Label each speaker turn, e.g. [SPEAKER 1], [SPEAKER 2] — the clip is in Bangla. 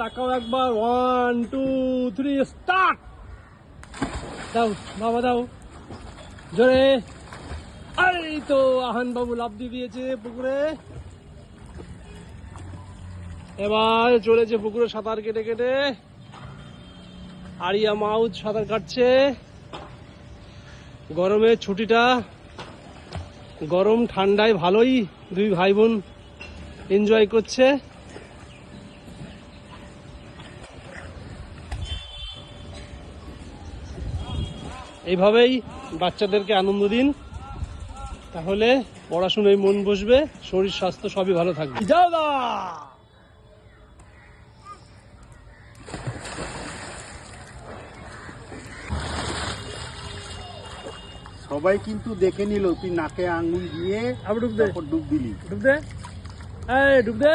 [SPEAKER 1] তাকাও একবার, 1 2 3 স্টার্ট। দাও বাবা দাও জোরে। এই তো আহান বাবু লাফ দিয়ে দিয়েছে পুকুরে। এবার চলেছে পুকুরে সাঁতার কেটে কেটে। আরিয়া মাউথ সাঁতার কাটছে। গরমের ছুটিটা, গরম ঠান্ডায় ভালোই দুই ভাই বোন এনজয় করছে। এইভাবেই বাচ্চাদেরকে আনন্দ দিন, তাহলে পড়াশোনায় মন বসবে, শরীর স্বাস্থ্য সবই ভালো থাকবে। যাও দা
[SPEAKER 2] সবাই কিন্তু দেখে নিল তুই নাকে আঙ্গুল দিয়ে
[SPEAKER 1] আবার ডুব দে,
[SPEAKER 2] ডুব দিলি।
[SPEAKER 1] ডুব দে, এই ডুব দে।